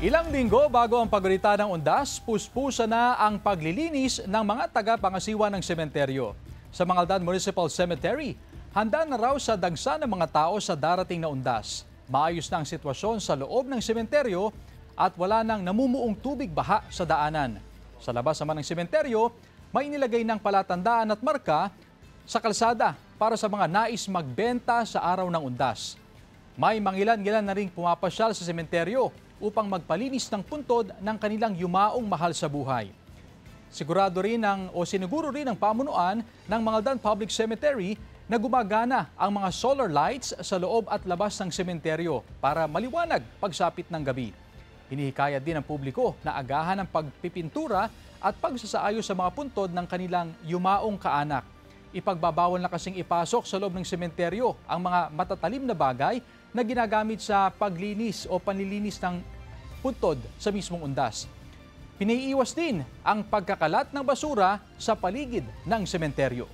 Ilang linggo bago ang paglita ng undas, puspusa na ang paglilinis ng mga taga-pangasiwa ng sementeryo. Sa Mangaldan Municipal Cemetery, handa na raw sa dagsa ng mga tao sa darating na undas. Maayos na ang sitwasyon sa loob ng sementeryo at wala nang namumuong tubig baha sa daanan. Sa labas naman ng sementeryo, may inilagay ng palatandaan at marka sa kalsada para sa mga nais magbenta sa araw ng undas. May mangilan-ngilan na ring pumapasyal sa sementeryo upang magpalinis ng puntod ng kanilang yumaong mahal sa buhay. Siniguro rin ng pamunuan ng Mangaldan Public Cemetery na gumagana ang mga solar lights sa loob at labas ng sementeryo para maliwanag pagsapit ng gabi. Hinihikayat din ang publiko na agahan ang pagpipintura at pagsasaayos sa mga puntod ng kanilang yumaong kaanak. Ipagbabawal na kasing ipasok sa loob ng sementeryo ang mga matatalim na bagay na ginagamit sa paglinis o panlilinis ng puntod sa mismong undas. Pinaiiwas din ang pagkakalat ng basura sa paligid ng sementeryo.